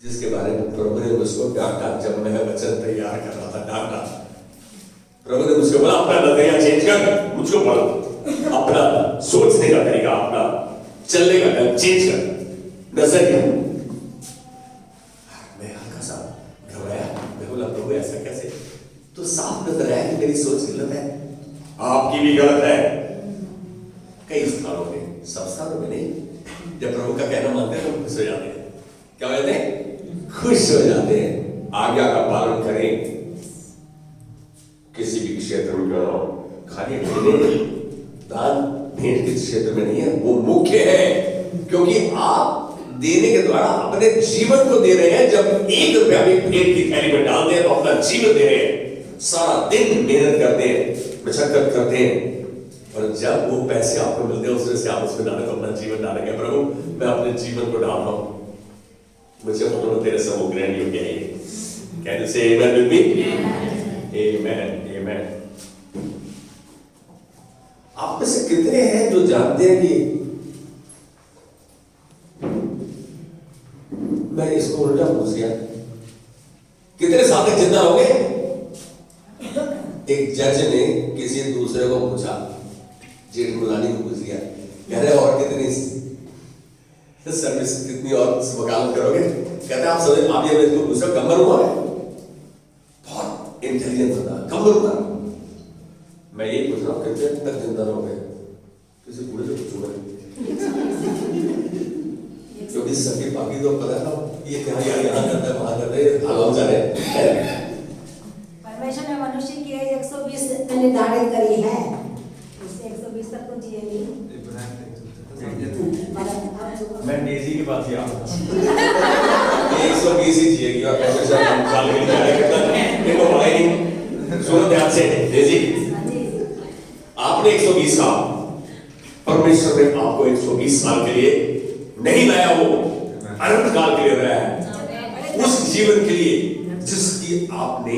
जिसके बारे में प्रभु ने मुझको डांटा जब मैं वचन तैयार कर रहा था, डांटा। प्रभु ने मुझको बोला अपना नजरिया चेंज कर, मुझको बोला अपना सोचने का तरीका, अपना चलने का ढंग चेंज कर, नजरिया। मैं हल्का सा घबराया, मैं बोला प्रभु ऐसा कैसे? तो साफ नजर आया कि मेरी सोच गलत है, आपकी भी गलत है। कई स्थानों में, सब स्थानों में नहीं। जब प्रभु का कहना मानते हैं तो खुश हो जाते हैं। क्या कहते हैं? खुश हो जाते हैं। आज्ञा का पालन करें, किसी भी क्षेत्र में करो, खाली दान भेंट के क्षेत्र में नहीं है, वो मुख्य है। क्योंकि आप देने के द्वारा अपने जीवन को दे रहे हैं। जब 1 रुपया भी भेंट की थैली में डाल दें तो अपना जीवन दे रहे हैं। सारा दिन मेहनत करते हैं, मशक्कत करते हैं, और जब वो पैसे आपको मिलते हैं उसमें से आप उसमें डालें तो अपना जीवन डालेंगे। प्रभु मैं अपने जीवन को डाल रहा हूं, मुझे उन्होंने तेरे समूह ग्रहण योग्य है। Can you say amen with me? Amen, amen. आप में से कितने हैं जो जानते हैं कि मैं इसको उल्टा पूछ गया? कितने साल तक जिंदा रहोगे? एक जज ने किसी दूसरे को पूछा, जेठ मुलानी को पूछ लिया, कह रहे और कितनी सर्विस, कितनी और वकालत करोगे? कहते आप समझ आप ये इसको पूछो, कम मरूंगा? बहुत इंटेलिजेंट बंदा, कम मरूंगा? मैं यही पूछ रहा हूँ कितने तक जिंदा रहोगे? किसी बूढ़े से पूछूंगा, क्योंकि सभी बाकी तो पता है ये क्या यहाँ करते हैं, वहां करते हैं, आराम जा रहे हैं। परमेश्वर ने मनुष्य की एज 120 निर्धारित करी है, उससे 120 तक तो जिएगी। मैं डेजी की बात किया 120 ही जिएगी और पैसे साल के लिए देखो भाई, सुनो ध्यान से। डेजी आपने 120 साल, परमेश्वर ने आपको 120 साल के लिए नहीं लाया, वो अनंत काल के लिए लाया है। उस जीवन के लिए जिसकी आपने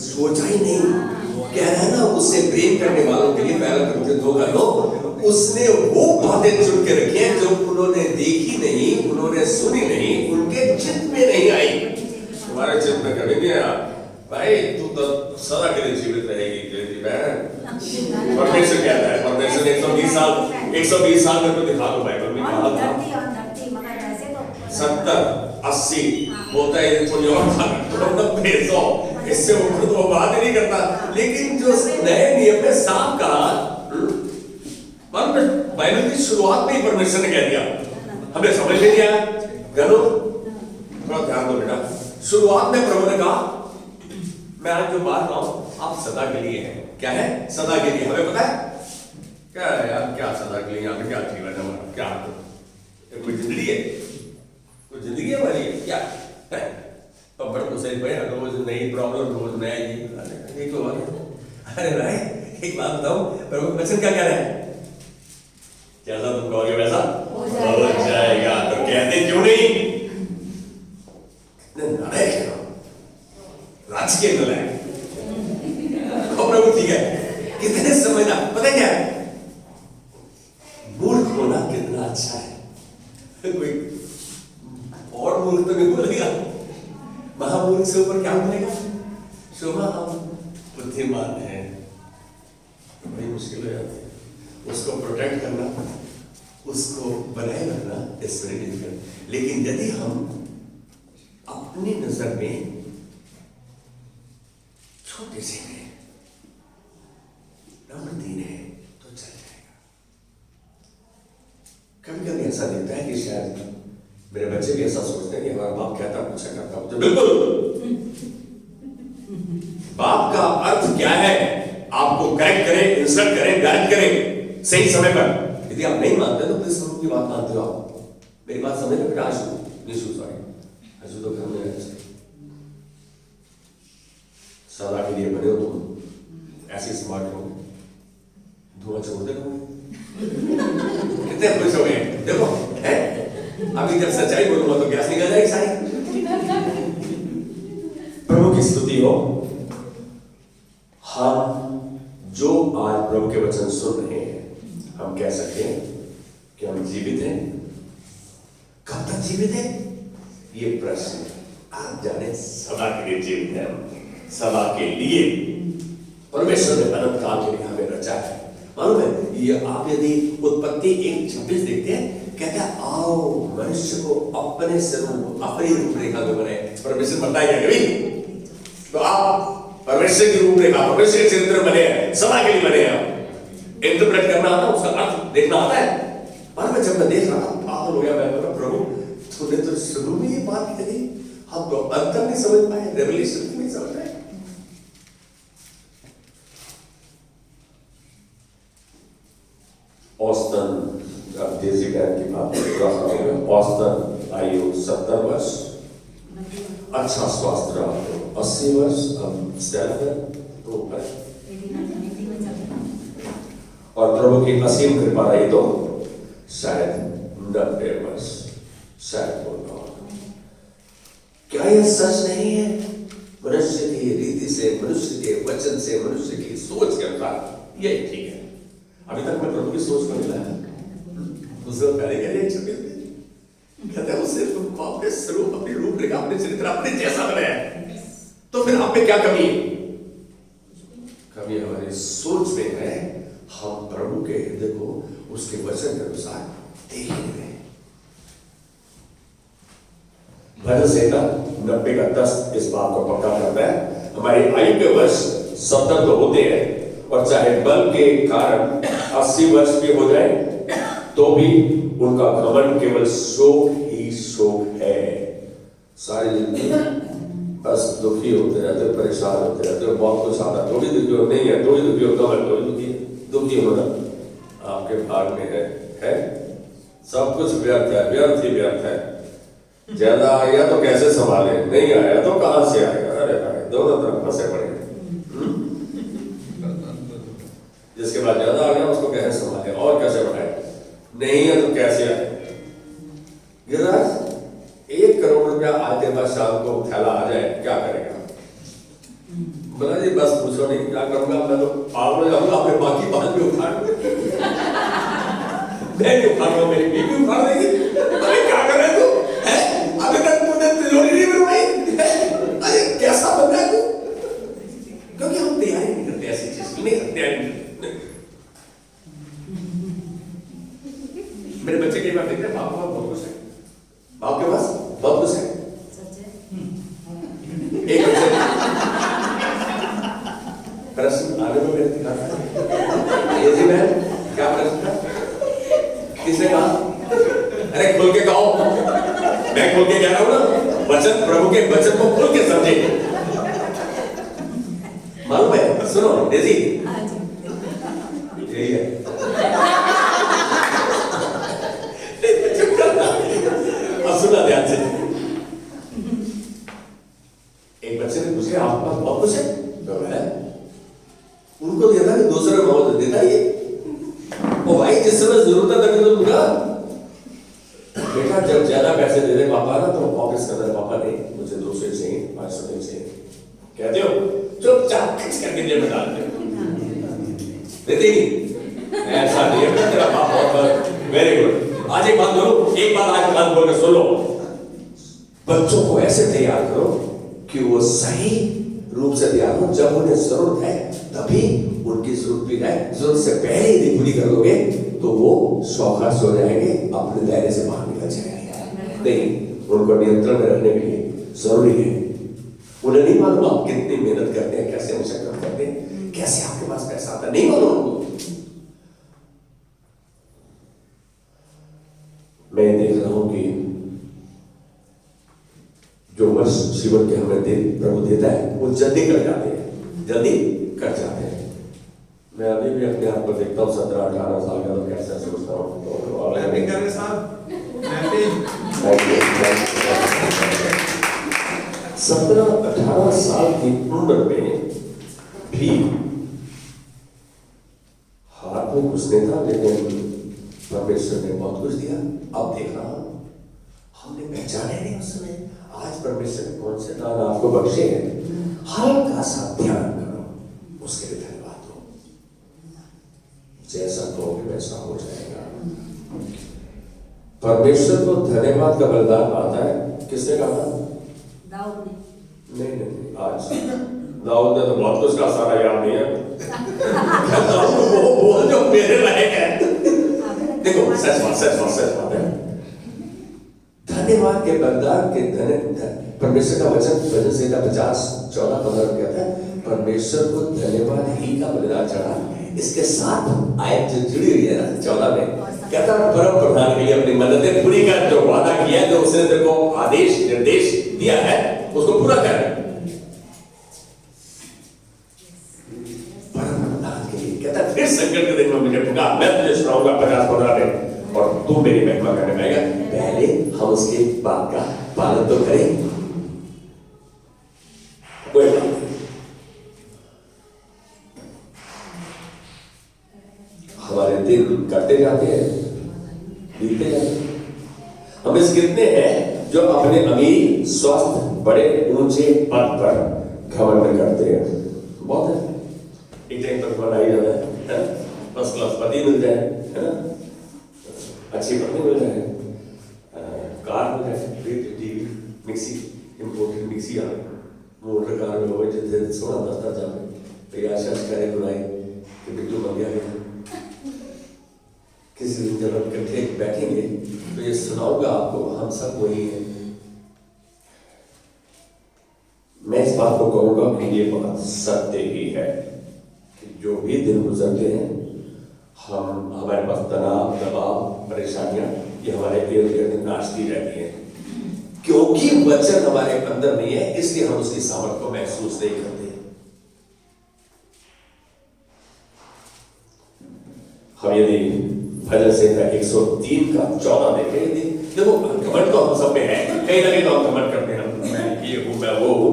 सोचा ही नहीं। कह रहा है ना, उससे प्रेम करने वालों के लिए पहला करते 2 का लो। उसने वो बातें चुन के रखी हैं जो उन्होंने देखी नहीं, उन्होंने सुनी नहीं, उनके चित्त में नहीं आई। तुम्हारे चित्त में कभी नहीं आया भाई, तू तो सदा के लिए जीवित रहेगी। परमेश्वर कहता है, परमेश्वर 120 साल मेरे को दिखा दो बाइबल में कहा था। 70, 80 होता है, थोड़ी और 90, 100 इससे ऊपर तो बात ही नहीं करता। लेकिन जो नए नियम में साफ कहा, बाइबल की शुरुआत में ही परमेश्वर ने कह दिया, हमें समझ में नहीं आया। गनो थोड़ा ध्यान दो बेटा, शुरुआत में प्रभु ने कहा मैं आज जो बात रहा हूं आप सदा के लिए है। क्या है? सदा के लिए। हमें पता है क्या है यार, क्या सदा के लिए, यहाँ पे क्या जीवन है हमारा, क्या कोई जिंदगी है? कोई जिंदगी है हमारी क्या है? पब्बड़ को सही भाई, रोज नई प्रॉब्लम, रोज नया ये तो। अरे भाई एक बात बताओ, प्रभु वचन क्या कह रहा है? जैसा तुम कहोगे वैसा हो जाएगा। तो कहते क्यों नहीं? राजकीय नलायक प्रभु, ठीक है, कितने समझना। पता है क्या, मूर्ख होना कितना अच्छा है। कोई और मूर्ख तो नहीं बोलेगा, महामूर्ख से ऊपर क्या बोलेगा? शोभा हम बुद्धिमान है, बड़ी मुश्किल हो जाती है। उसको प्रोटेक्ट करना, उसको बनाए रखना इस वेरी डिफिकल्ट। लेकिन यदि हम अपनी नजर में छोटे से हैं, नम्रदीन है, तो चल जाएगा। कभी कभी ऐसा दिखता है कि शायद मेरे बच्चे भी ऐसा सोचते हैं कि हमारा बाप कहता कुछ करता मुझे। बिल्कुल, बाप का अर्थ क्या है? आपको करेक्ट करे, इंस्ट्रक्ट करे, गाइड करे सही समय पर। यदि आप नहीं मानते तो किस स्वरूप की बात मानते हो आप? मेरी बात समझ में बेटा। आशु तो घर में सदा के लिए बने हो तुम, ऐसे स्मार्ट हो, धुआं छोड़ दे। कितने खुश हो गए देखो है? अभी जब सच्चाई बोलूंगा तो गैस निकल जाएगी सारी। प्रभु की स्तुति हो। हम जो आज प्रभु के वचन सुन रहे हैं, हम कह सकते हैं कि हम जीवित हैं। कब तक जीवित हैं? ये प्रश्न आप जाने सदा के लिए जीवित है, सदा के लिए परमेश्वर ने अनंत काल के लिए हमें रचा है। मालूम है, ये आप यदि उत्पत्ति 1:26 देखते हैं, कहता है आओ मनुष्य को अपने स्वरूप अपनी रूपरेखा में बनाए। परमेश्वर बनता है क्या कभी? तो आप परमेश्वर की रूपरेखा, परमेश्वर के चरित्र में बने हैं, सदा के लिए बने हैं। इंटरप्रेट करना आता है, उसका अर्थ देखना आता है। मालूम है, जब मैं देख रहा था पागल हो गया, मैं बोला प्रभु तूने तो शुरू में ये बात कही, हम तो अंत तक नहीं समझ पाए, रेवलेशन नहीं समझ पाए। औसतन अब देसी ज्ञान की बात कर रहा हूँ, औसतन आयु 70 वर्ष, अच्छा स्वास्थ्य रहा तो 80 वर्ष, अब स्टेप है तो ऊपर, और प्रभु की असीम कृपा रही तो शायद 90 वर्ष, शायद बोलना होगा। क्या यह सच नहीं है? मनुष्य की रीति से, मनुष्य के वचन से, मनुष्य की सोच के अनुसार यही ठीक है। अभी तक मैं प्रभु की सोच को नहीं लाया। दूसरा पहले कह रहे 26 दिन कहते हैं उससे तुमको अपने स्वरूप, अपनी रूपरेखा, अपने चरित्र, अपने जैसा बनाया है, तो फिर आप में क्या कमी है? कमी हमारी सोच में है। हम प्रभु के हृदय को उसके वचन के अनुसार देख नहीं रहे। भजन संहिता 90 का 10 इस बात को पक्का करता है। हमारी आयु के वर्ष 70 तो होते हैं, और चाहे बल के कारण 80 वर्ष भी हो जाए तो भी उनका घमंड केवल शोक ही शोक है। सारी जिंदगी बस दुखी होते रहते, परेशान होते रहते, बहुत कुछ आता, थोड़ी दुखी हो नहीं है, थोड़ी दुखी हो कमर, थोड़ी दुखी होना आपके भाग में है। सब कुछ व्यर्थ है, व्यर्थ ही व्यर्थ है। ज्यादा आया तो कैसे संभाले, नहीं आया तो कहां से आएगा? अरे भाई दोनों तरफ फंसे पड़े। जिसके बाद ज्यादा आ गया उसको कैसे संभाले और कैसे बढ़ाए? नहीं है तो कैसे आए? गिरिराज 1 करोड़ रुपया आज के बाद शाम को थैला आ जाए, क्या करेगा? बोला जी बस पूछो नहीं, क्या करूंगा, मैं तो पागल हो जाऊंगा, अपने बाकी बाल भी उखाड़ मैं भी उखाड़ूंगा, मेरी बीवी उखाड़ देगी। अरे क्या कर रहे तू? अभी तक तूने तिजोरी नहीं बनवाई, अरे कैसा बन रहा है तू? क्योंकि हम तैयारी नहीं करते ऐसी चीज की, नहीं तैयारी। मेरे बच्चे कई बार देखते हैं बाप बहुत खुश है, बाप के पास बहुत खुश है। एक बच्चे प्रश्न आगे में मेरे दिखाता है, ये जी मैं क्या प्रश्न था? किसने कहा? अरे खोल के कहो, मैं खोल के कह रहा हूं ना, वचन प्रभु के वचन को खोल के समझे। मालूम है, सुनो डेजी, यही है। अब सुना ध्यान से। एक बच्चे ने पूछे आपके पास बहुत कुछ है? उनको कहता कि दूसरे को बहुत देता ही ओ भाई, जिस समय जरूरत है तभी तो दूंगा। बेटा जब ज्यादा पैसे दे दे पापा ना, तो वापस कर दे पापा, नहीं मुझे 200 चाहिए, 500 चाहिए, कहते हो चुपचाप खर्च करके जेब में डाल दे, देते ही नहीं। ऐसा नहीं है, तेरा बाप बहुत वेरी गुड। आज एक बात बोलो, एक बात आज बात बोल के सुन लो। बच्चों को ऐसे तैयार करो कि वो सही रूप से तैयार हो, जब उन्हें जरूरत है तभी उनकी जरूरत भी है। जरूरत से पहले यदि पूरी कर लोगे तो वो शौकाश हो जाएंगे, अपने दायरे से बाहर निकल जाएंगे। नहीं, उनको नियंत्रण में रखने के लिए जरूरी है। उन्हें नहीं मालूम आप कितनी मेहनत करते हैं, कैसे मशक्कत करते हैं, कैसे आपके पास पैसा आता है, नहीं मालूम उनको। मैं देख रहा हूं कि जो वर्ष जीवन के हमें प्रभु देता है वो जल्दी कर जाते हैं, जल्दी कर जाते हैं। मैं अभी भी अपने आप को देखता हूँ 17-18 साल का, तो कैसे सोचता हूँ। 17-18 साल की उम्र में भी हाथ में कुछ नहीं था, लेकिन परमेश्वर ने बहुत कुछ दिया। अब देख रहा हूं हमने पहचाने नहीं उस समय। आज परमेश्वर ने कौन से दान आपको बख्शे हैं, हल्का सा ध्यान करो, उसके लिए धन्यवाद दो। जैसा कहोगे वैसा हो जाएगा। परमेश्वर को धन्यवाद का बलिदान आता है किसने कहा था? दाऊद ने। नहीं, आज दाऊद ने तो बहुत कुछ का सारा याद नहीं है। दाऊद वो बोल जो मेरे लायक है। देखो सच बात है। धन्यवाद के बलिदान के धन्य परमेश्वर का वचन भजन संहिता 50:14-15 कहता है परमेश्वर को धन्यवाद ही का बलिदान चढ़ा। इसके साथ आयत जो जुड़ी हुई है ना 14 में कहता है परम प्रधान के लिए अपनी मददें पूरी कर, जो वादा किया है, जो उसने तेरे को आदेश निर्देश दिया है उसको पूरा कर। परम प्रधान के लिए कहता है फिर संकट के दिन में मुझे पुकार, मैं तुझे सुनाऊंगा 50-15 में और तू मेरी महिमा करने पाएगा। पहले हम उसके बात का पालन तो करें। कोई बात नहीं, हमारे दिन कटते जाते हैं, बीतते जाते हैं। हम इस कितने हैं जो अपने अमीर स्वस्थ बड़े ऊंचे पद पर घमंड करते हैं। बहुत है, एक टाइम पर घमंड आ ही जाता है, फर्स्ट क्लास पति मिल जाए, है ना, अच्छी पत्नी मिल जाए, कार मिल जाए, टीवी मिक्सी इम्पोर्टेड मिक्सी आ गई, मोटर कार में हो जिसे सोना दस्ता जाए तो ये आशा करे बुराई कि बिट्टू बन गया। किसी दिन जब हम इकट्ठे बैठेंगे तो ये सुनाऊंगा आपको, हम सब वही हैं। मैं इस बात को कहूंगा कि ये बात सत्य ही है कि जो भी दिन गुजरते हैं हम, हमारे पास तनाव दबाव परेशानियां ये हमारे इर्द गिर्द नाचती रहती हैं, क्योंकि वचन हमारे अंदर नहीं है, इसलिए हम उसकी सामर्थ को महसूस नहीं करते। हम यदि भजन संहिता 103:14 देखें, देखो घमंड तो हम सब में है, कहीं ना कहीं तो हम घमंड करते हैं, मैं ये हूं, मैं वो हूं,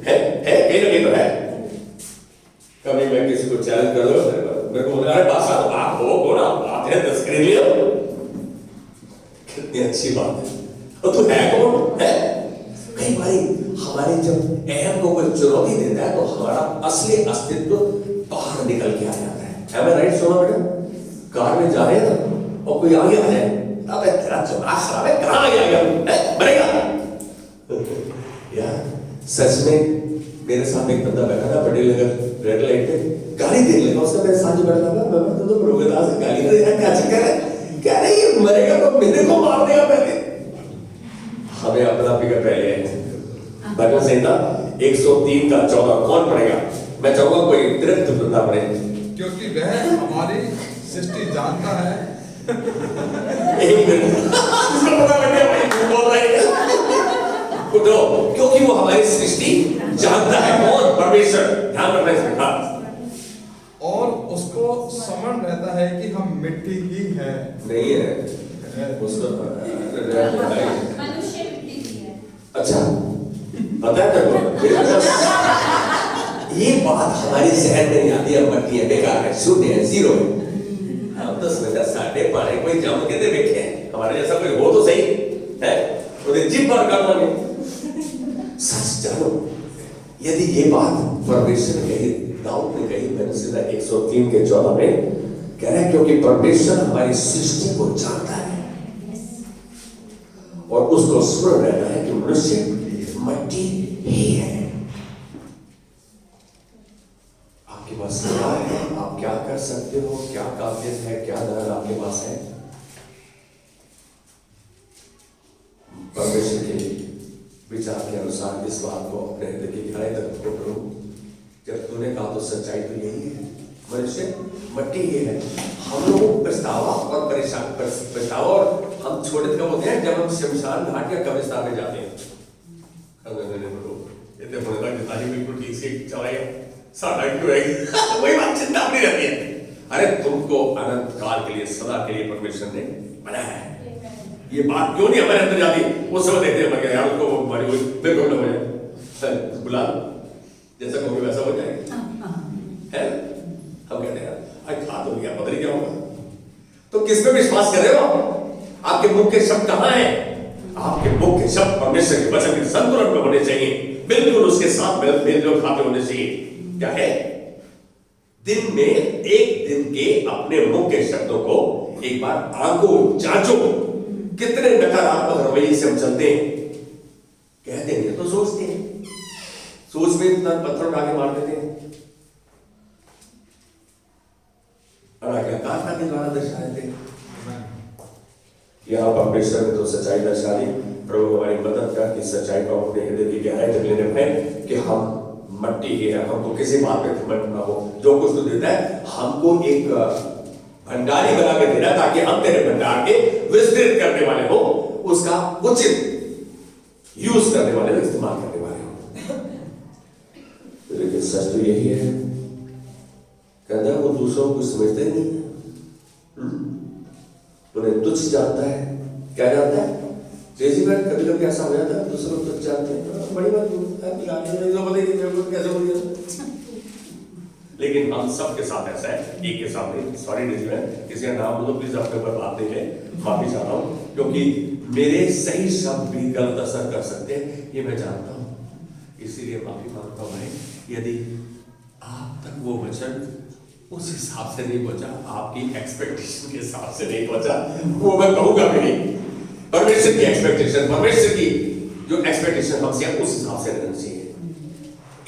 है कहीं ना कहीं तो है। कभी मैं किसी को चैलेंज कर दो, मेरे को अरे बासा तो आप हो ना, बात है 10 कर लिया, कितनी अच्छी बात है। और तू है कौन है? कई बार हमारे जब अहम को कोई चुनौती देता है तो हमारा असली अस्तित्व बाहर निकल के आ जाता है। मैं राइट सुना बेटा? कार में जा रहे हैं ना और कोई आगे आ जाए, अबे तेरा दिमाग खराब है, कहाँ आ गया मरेगा यार। सच में मेरे सामने एक बंदा बैठा था बड़े नगर रेड लाइट पे, गाड़ी देख लेगा, उसने मेरे साथ जो बैठा था, मैं तो प्रोग्राम से गाली दे रहा, क्या चक्कर है, कह रहे ये मरेगा तो मेरे को मार देगा पहले। हमें अपना फिक्र पहले है। भजन संहिता 103:14 कौन पढ़ेगा? मैं चाहूंगा कोई दृढ़ बंदा पढ़े, क्योंकि वह हमारी सृष्टि जानता है। एक मिनट पता लगे भाई बोल रहे हैं उठो, क्योंकि वो हमारी सृष्टि जानता है। कौन? परमेश्वर। ध्यान रखना इसमें। हाँ, और उसको समझ रहता है कि हम मिट्टी ही है। नहीं है उसको मनुष्य मिट्टी ही है। अच्छा पता है तेरे ये बात हमारी जहन में नहीं आती है, मट्टी है, बेकार है, शून्य है, जीरो है। हम तो समझा साढ़े पाने कोई जम के दे देखे हमारे जैसा कोई हो तो सही है, उन्हें जिप पर कर मांगे। सच जानो, यदि ये बात परमेश्वर ने कही, दाऊद ने कही, मैंने सीधा 103:14 में कह रहा है क्योंकि परमेश्वर हमारी सृष्टि को जानता है और उसको स्मरण रहता है कि मनुष्य मट्टी ही है। आपके पास क्या है, आप क्या कर सकते हो, क्या काबिलियत है, क्या धन आपके पास है? परमेश्वर के विचार के अनुसार इस बात को अपने हृदय की गहराई तक करो। जब तूने कहा तो सच्चाई तो यही है, मनुष्य मट्टी ही है। हम लोग पछतावा और पछतावा और हम छोटे कब होते हैं जब हम शमशान घाट या कब्रिस्तान में जाते हैं। इतने बोले तक जितानी बिल्कुल ठीक से चलाए साढ़ा क्यों है वही बात चिंता अपनी रहती है। अरे तुमको अनंत काल के लिए सदा के लिए परमेश्वर ने बनाया है। ये बात क्यों नहीं हमारे अंदर जाती? वो सब देखते हैं मर गया यार, उसको मरी हुई फिर कौन हो जाए बुला जैसा कहोगे वैसा हो जाएगा है। हम कहते हैं अरे खा तो गया पता नहीं क्या होगा। तो किस पे विश्वास कर रहे हो? आपके मुख के शब्द कहाँ हैं? आपके मुख के शब्द परमेश्वर के वचन के संतुलन में होने चाहिए, बिल्कुल उसके साथ मेल खाते होने चाहिए। क्या है? दिन में एक दिन के अपने मुख के शब्दों को एक बार आंखों जांचो, कितने नकारात्मक रवैये से हम चलते हैं। कहते नहीं तो सोचते हैं, सोच में इतना पत्थर उठा के मार देते हैं। आज्ञाकारिता के द्वारा दर्शाए थे। यहाँ परमेश्वर ने तो सच्चाई दर्शा दी। प्रभु हमारी मदद कर इस सच्चाई को अपने हृदय की गहराई तक लेने में कि हम मट्टी के हैं, हमको किसी बात पे घमंड ना हो। जो कुछ तू देता है हमको एक भंडारी बना के देना, ताकि हम तेरे भंडार के विस्तृत करने वाले हो, उसका उचित यूज करने वाले, इस्तेमाल करने वाले हो। लेकिन सच तो यही है, कहता है वो दूसरों को समझते नहीं, उन्हें तुच्छ जानता है। क्या जानता है? जैसी बात कभी कभी ऐसा हो जाता है, दूसरों को तुच्छ जानते हैं, बड़ी बात कैसे हो गया। लेकिन हम सब के साथ ऐसा है, एक के साथ नहीं। सॉरी डिजिटल किसी का नाम बोलो प्लीज, अपने ऊपर बात नहीं ले, माफी चाहता हूँ, क्योंकि मेरे सही शब्द भी गलत असर कर सकते हैं, ये मैं जानता हूँ, इसीलिए माफी मांगता हूँ भाई। यदि आप तक वो वचन उस हिसाब से नहीं पहुंचा, आपकी एक्सपेक्टेशन के हिसाब से नहीं पहुंचा, वो मैं कहूंगा भी नहीं। परमेश्वर की एक्सपेक्टेशन, परमेश्वर की जो एक्सपेक्टेशन हमसे उस हिसाब से रहना चाहिए।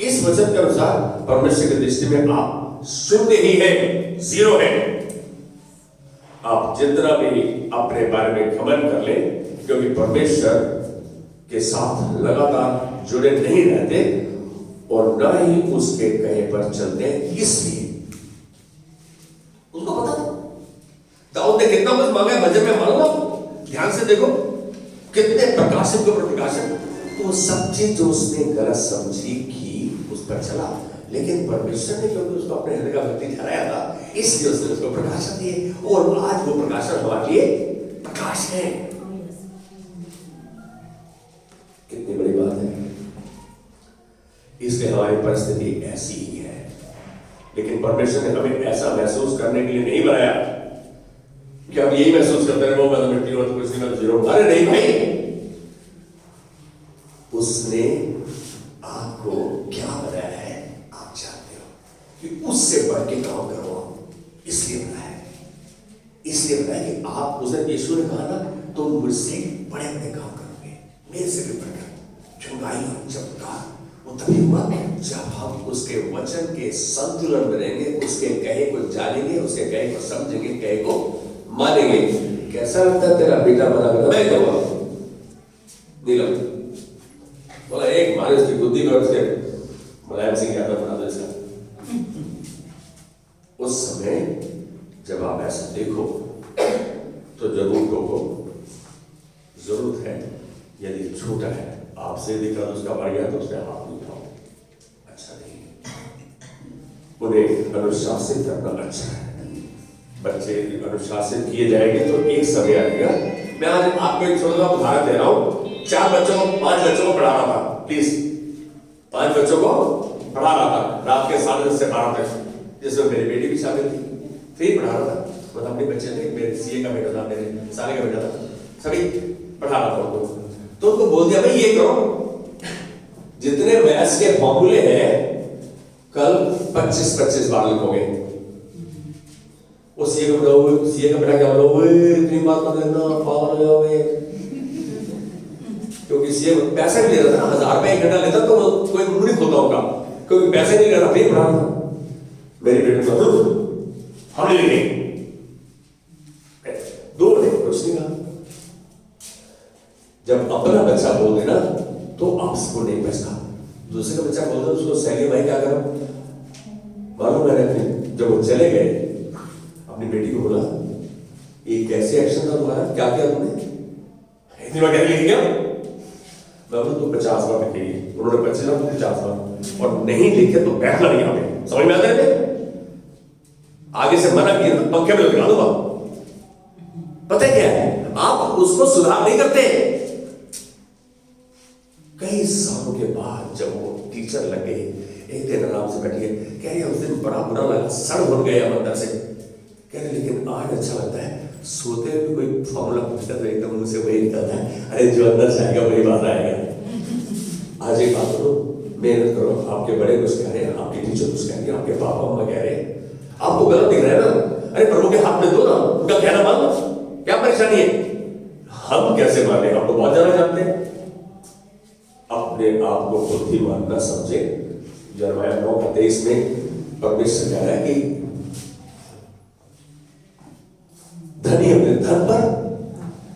इस वचन के अनुसार परमेश्वर की दृष्टि में आप शून्य ही है, जीरो है। आप जितना भी अपने बारे में घमंड कर ले, क्योंकि परमेश्वर के साथ लगातार जुड़े नहीं रहते और ना ही उसके कहे पर चलते, इसलिए उसको पता था दाऊद ने कितना कुछ मांगा भजन में, मालूम? ध्यान से देखो कितने प्रकाशन के ऊपर प्रकाशन। तो सब चीज जो उसने गलत समझी की उस पर चला, लेकिन परमेश्वर ने क्योंकि उसको अपने हृदय का व्यक्ति ठहराया था, इसलिए उसने उसको प्रकाशन दिए, और आज वो प्रकाशन हमारे लिए प्रकाश है। कितनी बड़ी बात है। इसलिए हमारी परिस्थिति ऐसी ही है, लेकिन परमेश्वर ने हमें ऐसा महसूस करने के लिए नहीं बनाया कि हम यही महसूस करते रहे, वो मैं तो मिट्टी हूं, तो कुछ नहीं, मैं तो जीरो। अरे नहीं भाई, उसने आपको क्या बनाया है आप जानते हो, कि उससे बढ़ के काम करो। इसलिए बनाया है, इसलिए बनाया कि आप, उसने यीशु ने कहा ना, तो मुझसे बड़े बड़े काम करोगे, मेरे से भी बढ़कर चंगाई और चमत्कार। वो तभी हुआ जब हम उसके वचन के संतुलन में रहेंगे, उसके कहे को जानेंगे, उसके कहे को समझेंगे, कहे को मानेंगे। कैसा लगता है तेरा बेटा बना कर मैं कहूँगा नीलम बोला, एक मारे उसकी बुद्धि में, उसके मुलायम सिंह यादव बना दो इसका। उस समय जब आप ऐसा देखो तो जरूर कहो, जरूरत है। यदि छोटा है आपसे दिखा तो उसका बढ़ गया तो उसने हाथ नहीं उठाओ, अच्छा नहीं। उन्हें अनुशासित करना अच्छा है। बच्चे अनुशासित किए जाएंगे तो एक समय आएगा। मैं आज आपको एक छोटा सा उदाहरण दे रहा हूँ। 5 बच्चों को पढ़ा रहा था, प्लीज 5 बच्चों को पढ़ा रहा था रात के 7:30 से 12 तक, जिसमें मेरी बेटी भी शामिल थी। फ्री पढ़ा रहा था, मतलब अपने बच्चे थे, मेरे सीए का बेटा था, मेरे साले का बेटा था, सभी पढ़ा रहा था उनको। तो उनको बोल दिया भाई ये करो, जितने मैथ्स के फॉर्मूले हैं कल 25-25 बार लिखोगे। वो सीए का बेटा क्या बोला, इतनी बात मत लेना, पागल हो जाओगे। क्योंकि सीए पैसा भी ले रहा था, 1000 रुपए 1 घंटा लेता तो कोई मुंह नहीं खोलता होगा, क्योंकि पैसे नहीं ले रहा, नहीं पढ़ा था। मेरी बेटी को हम नहीं लिखेंगे, 2 ने कुछ नहीं कहा। जब अपना बच्चा बोल देना तो आपसे को नहीं बचता, दूसरे का बच्चा बोल दो उसको सही भाई क्या करो। मालूम मैंने जब वो चले गए, अपनी बेटी को बोला ये कैसे एक्शन था तुम्हारा, क्या किया तुमने, इतनी बार कैसे लिख गया। मैं बोला तू 50 बार लिखेगी, उन्होंने 25 बार, 50 बार, और नहीं लिखे तो बैठना नहीं हमें, समझ में आता है। आगे से मना किया ना, पंखे में लगा दूंगा। पता क्या है, आप उसको सुधार नहीं करते। कई सालों के बाद जब वो टीचर लगे, एक दिन आराम से बैठी है, कह रही है उस दिन बड़ा बुरा लगा, सड़ भर गया अंदर से। कह रहे लेकिन आज अच्छा लगता है, सोते हुए कोई फॉर्मूला पूछता तो एकदम मुंह से वही निकलता है, अरे जो अंदर से आएगा वही बात आएगा। आज एक बात करो, मेहनत करो, आपके बड़े कुछ कह रहे हैं, आपके टीचर कुछ कह रहे हैं, आपके पापा मम्मा कह रहे हैं, आपको गलत दिख रहा है ना, अरे प्रभु के हाथ में दो ना, उनका कहना मानो, क्या परेशानी है। हम कैसे माने, आपको बहुत ज्यादा जानते हैं। आप को बुद्धिमान न समझे। यिर्मयाह 9:23 में परमेश्वर कह रहा है कि धनी अपने धन पर,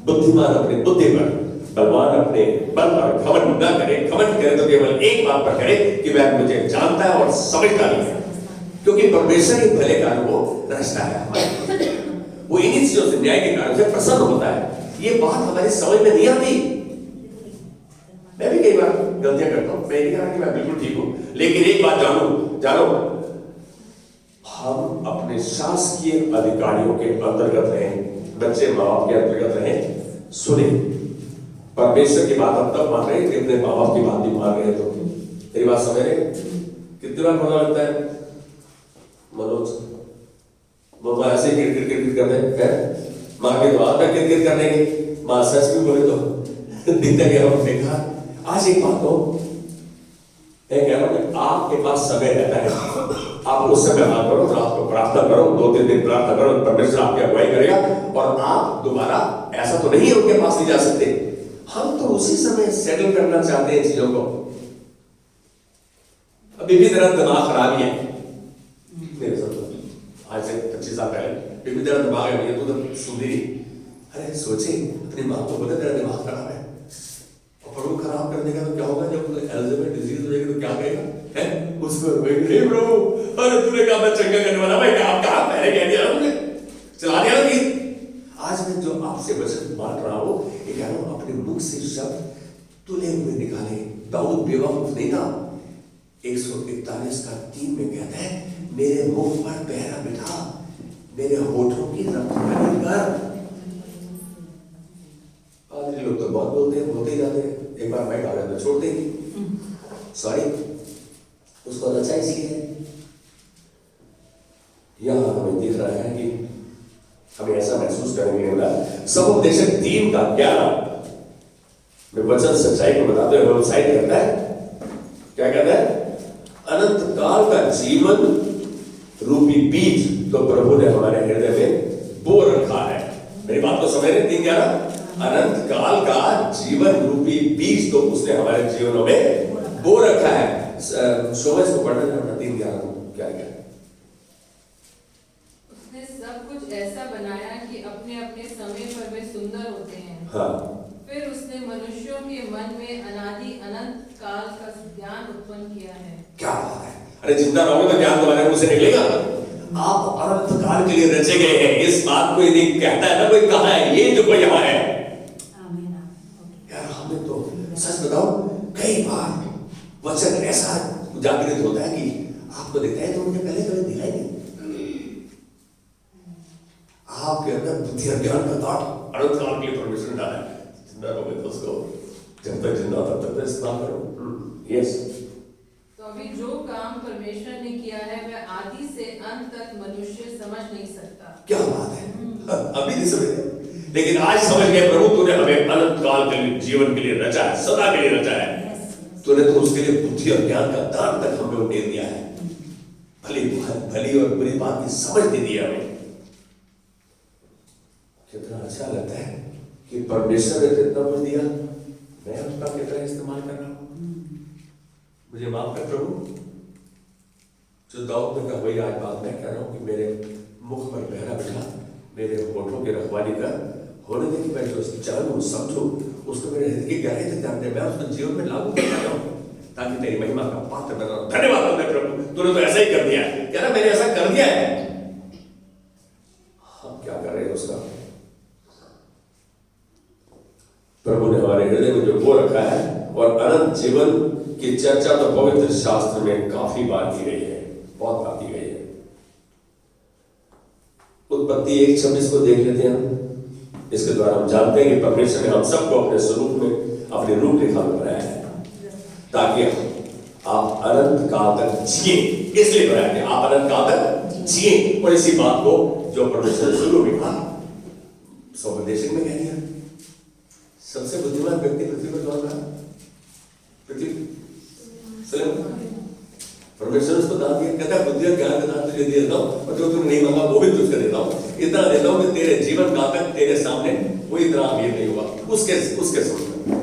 बुद्धिमान अपनी बुद्धि पर, बलवान अपने बल पर घमंड न करे। घमंड करे तो केवल एक बात पर करे कि वह मुझे जानता है और समझता नहीं है, क्योंकि परमेश्वर के भले कार्य को रचता है हमारे, वो इन्हीं चीजों से, न्याय के कार्यों से प्रसन्न होता है। ये बात हमारी समझ में नहीं आती। मैं भी कई बार गलतियां करता हूं, मैं नहीं कह रहा कि मैं बिल्कुल ठीक हूं, लेकिन एक बात जानो, हम अपने शासकीय अधिकारियों के अंतर्गत रहें, बच्चे माँ बाप के अंतर्गत रहें। सुने, परमेश्वर की बात हम तब मान रहे हैं कि अपने माँ बाप की बात भी मान रहे हैं। तो तेरी बात समझ रहे? कितनी बार पता लगता है मनोज मम्मा ऐसे किरकिर करते हैं, माँ के बाद में किरकिर करने की, माँ सच भी बोले तो दिखता गया। देखा, आज एक बात हो, मैं कह रहा हूं कि आपके पास समय रहता है, आप उस समय हाथ करो, रात को प्रार्थना करो, 2-3 दिन प्रार्थना करो, परमेश्वर आपकी अगुवाई करेगा और आप दोबारा, ऐसा तो नहीं है उनके पास नहीं जा सकते। हम तो उसी समय सेटल करना चाहते हैं चीजों को। अभी भी तेरा दिमाग खराब ही है मेरे साथ, आज से 25 साल पहले भी तेरा दिमाग है, मुझे तो सुंदरी। अरे सोचे, अपनी माँ को बोले तेरा दिमाग खराब है, और प्रभु खराब करने का तो क्या होगा, जब एल्जाइमर डिजीज हो जाएगी तो क्या करेगा है उसको? हे प्रभु, अरे तूने कहा मैं चंगा करने वाला, भाई आप कहा, मैंने कह दिया मुझे चला दिया ना। आज मैं जो आपसे वचन बांट रहा हूं, ये कह रहा हूं, अपने मुख से शब्द तुले हुए निकाले। दाऊद बेवकूफ नहीं था। 141:3 में कहता है, मेरे मुख पर पहरा बिठा, मेरे होठों की रखवाली कर। आज लोग तो बहुत बोलते हैं, बोलते ही जाते हैं, एक बार मैं डाला तो छोड़ते ही, सॉरी, उसको रचा इसलिए। यहां हमें दिख रहा है कि हमें ऐसा महसूस करने मिला, समुपदेशक 3:11 में वचन सच्चाई को बताते हुए उत्साहित करता है। क्या कहता है? अनंत काल का जीवन रूपी बीज तो प्रभु ने हमारे हृदय में बो रखा है। मेरी बात को समझ रहे? 3:11, अनंत काल का जीवन रूपी बीज तो उसने हमारे जीवनों में बो रखा है। शोभा को पढ़ने में 3:11 क्या क्या? उसने सब कुछ ऐसा बनाया कि अपने अपने समय पर वे सुंदर होते हैं। हाँ। फिर उसने मनुष्यों के मन में अनादि अनंत काल का ज्ञान उत्पन्न किया है। क्या बात है! अरे जिंदा रहोगे तो ज्ञान तुम्हारे मुंह से निकलेगा। आप अनंत काल के लिए रचे गए हैं। इस बात को यदि कहता है ना कोई, कहाँ है ये जो कोई यहाँ है? यार हमें तो सच बताओ, कई बार वचन ऐसा जागृत होता है कि आपको दिखता है तो मुझे पहले कभी दिखा ही नहीं। आपके अंदर बुद्धि और ज्ञान का दाट अनंत काल के लिए परमेश्वर ने डाला है। जिंदा रहोगे तो उसको, जब तक जिंदा तब तक इस्तेमाल करो। यस। तो अभी जो काम परमेश्वर ने किया है वह आदि से अंत तक मनुष्य समझ नहीं सकता। क्या बात है! अभी नहीं समझे, लेकिन आज समझ गए। प्रभु तूने हमें अनंत काल के लिए, जीवन के लिए रचा है, सदा के लिए रचा है। तूने तो उसके लिए बुद्धि और ज्ञान का दान तक हमें दे दिया है। भली और बुरी बात की समझ दे दिया हमें। कितना अच्छा लगता है कि परमेश्वर ने जितना कुछ दिया, मैं उसका कितना इस्तेमाल कर रहा हूं। मुझे माफ कर प्रभु। जो दाऊद ने कहा, वही आज बात मैं कह रहा हूं कि मेरे मुख पर पहरा बिठा, मेरे होठों की रखवाली कर, होने दे कि मैं जो जानूं समझूं, उसको मेरे हृदय की गहराई तक जानते, मैं उसको जीवन में लागू करना चाहूं, ताकि तेरी महिमा का पात्र बना। धन्यवाद प्रभु, तूने तो ऐसा ही कर दिया। क्या ना, मैंने ऐसा कर दिया है। हम क्या कर रहे हैं उसका? प्रभु ने हमारे हृदय में जो वो रखा है, और अनंत जीवन की चर्चा तो पवित्र शास्त्र में काफी बार की गई है, बहुत बार की गई है। उत्पत्ति 1:26 को देख लेते हैं। इसके द्वारा हम जानते हैं कि परमेश्वर ने हम सबको अपने स्वरूप में, अपनी रूपरेखा में बनाया है, ताकि आप अनंत काल तक जिए। इसलिए बनाया कि आप अनंत काल तक जिए। और इसी बात को जो परमेश्वर ने शुरू में कहा, समुपदेशक में कह दिया। सबसे बुद्धिमान व्यक्ति पृथ्वी पर कौन था? पृथ्वी सुलेमान। परमेश्वर उसको दान दिया, कहता है बुद्धि और ज्ञान का दान तुझे दे देता हूं, और जो तूने नहीं मांगा वो भी तुझको देता हूं। इतना देता हूं कि तेरे जीवन काल तक तेरे सामने कोई इतना अमीर नहीं हुआ उसके समझ में।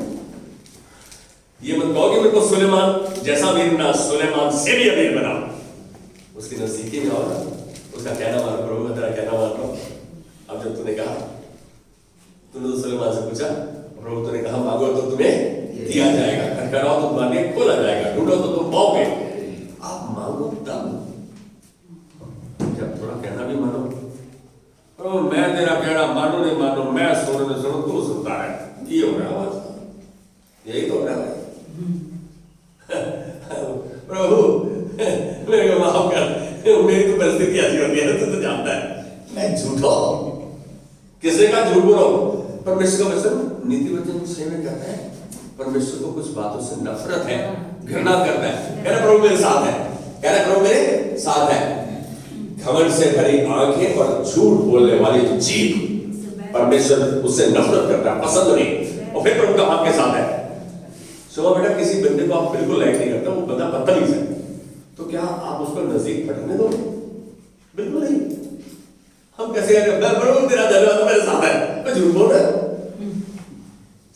ये मत कहो कि मेरे को को सुलेमान जैसा अमीर बना, सुलेमान से भी अमीर बना। उसकी नजदीकी में आओ ना, उसका कहना मानो, प्रभु मैं तेरा कहना मान रहा हूं। अब जब तूने कहा, तूने तो सुलेमान से पूछा, प्रभु तूने कहा मांगो तो तुम्हें दिया जाएगा, खटखटाओ तो तुम्हारे खोला जाएगा, ढूंढो तो तुम पाओगे। आप मांगो तब जब थोड़ा कहना भी मानो। प्रभु मैं तेरा कहना मानो नहीं मानो, मैं सुनो नहीं सुनो, तू सुनता है। ये हो रहा है, यही तो हो रहा है। प्रभु मेरे को माफ कर, मेरी तो परिस्थिति ऐसी होती है, तू तो जानता है मैं झूठा हूं। किसने कहा झूठ बोलो? परमेश्वर का वचन नीति वचन से में कहता है परमेश्वर को कुछ बातों से नफरत है, घृणा करता है। कह रहा प्रभु मेरे साथ है, कह रहा प्रभु मेरे साथ है। घमंड से भरी आंखें और झूठ बोलने वाली जो जीभ, परमेश्वर उससे नफरत करता है, पसंद नहीं। और फिर प्रभु का आपके साथ है। सुबह बेटा किसी बंदे को आप बिल्कुल लाइक नहीं करता, वो बंदा बदतमीज है, तो क्या आप उसको नजदीक फटकने दो? बिल्कुल नहीं। हम कैसे कह रहे हैं प्रभु तेरा धन्यवाद मेरे साथ है, मैं झूठ बोल रहा हूं।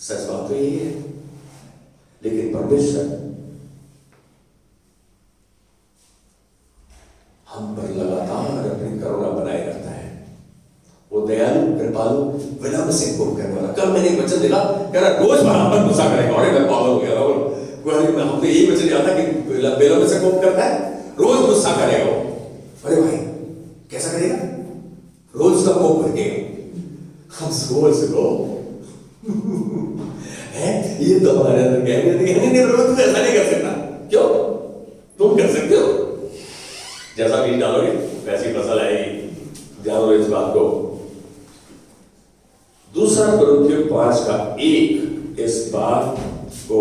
सच बात तो यही है, लेकिन परमेश्वर हम पर लगातार अपनी करुणा बनाए रखता है। वो दयालु कृपालु विलंब से कोप करने वाला। कल मैंने एक वचन देखा, कह रहा रोज बराबर गुस्सा करेगा। अरे मैं पागल हो गया, हमने यही वचन याद था कि विलंब से कोप करता है, रोज गुस्सा करेगा वो। अरे भाई कैसा करेगा? रोज का कोप करके हम सोच लो है ये तो हमारे अंदर नहीं प्रभु तुम ऐसा नहीं कर सकता। क्यों? तुम कर सकते हो। जैसा बीज डालोगे वैसी फसल आएगी, ध्यान दो इस बात को। दूसरा कुरिन्थियों 5:1 इस बात को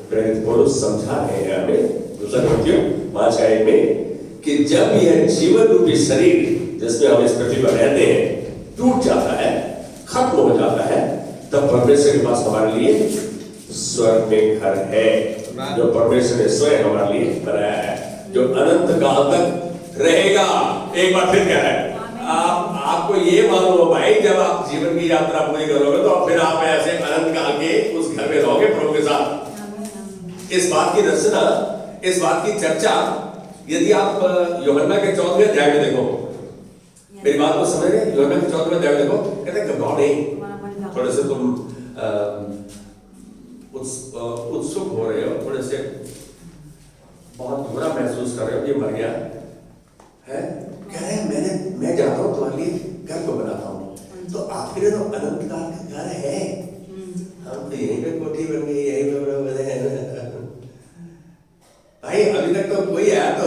प्रेरित पौलुस समझा रहे हैं हमें। दूसरा कुरिन्थियों 5:1 में कि जब यह जीवन रूपी शरीर जिसमें हम इस पृथ्वी पर रहते हैं टूट जाता है, खत्म हो जाता है, तब परमेश्वर के पास हमारे लिए स्वर्ग में घर है, जो परमेश्वर ने स्वयं हमारे लिए बनाया है, जो अनंत काल तक रहेगा। एक बार फिर क्या है, आपको ये मालूम हो भाई, जब आप जीवन की यात्रा पूरी करोगे तो फिर आप ऐसे अनंत काल के उस घर में रहोगे प्रभु के साथ। इस बात की रचना, इस बात की चर्चा यदि आप यूहन्ना के 14वें अध्याय में देखो, मेरी बात को समझ रहे? यूहन्ना के 14वें अध्याय में देखो, कहते हैं घबराओ नहीं। थोड़े से तुम उत्सुक हो रहे हो, थोड़े से बहुत बुरा महसूस कर रहे हो कि मर गया है। कह रहे हैं मैं जाता हूं तुम्हारे लिए घर को बनाता हूं, तो आपके लिए तो अनंत काल का घर है। हम तो यहीं पे कोठी बन गई, यहीं पे भाई अभी तक तो कोई आया तो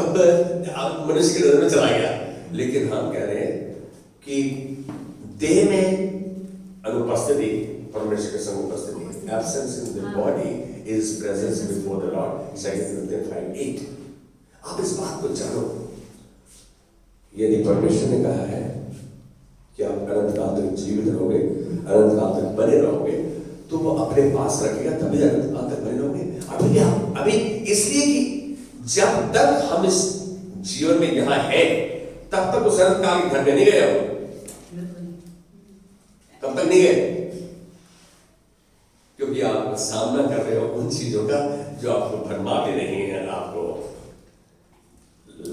मनुष्य की नजर में चला गया, लेकिन हम कह रहे हैं कि देह में अनुपस्थिति परमेश्वर के संग उपस्थिति, absence in the body is presence before the Lord, 2 Corinthians 5:8। आप इस बात को जानो, यदि परमेश्वर ने कहा है कि आप अनंत काल तक जीवित रहोगे, अनंत काल तक बने रहोगे, तो वो अपने पास रखेगा, तभी अनंत काल तक बने रहोगे। अभी इसलिए कि जब तक हम इस जीवन में यहां है तब तक उस अनंत काल के घर में नहीं गए, तब तक नहीं गए, क्योंकि आप सामना कर रहे हो उन चीजों का जो आपको भरमा भी नहीं है, आपको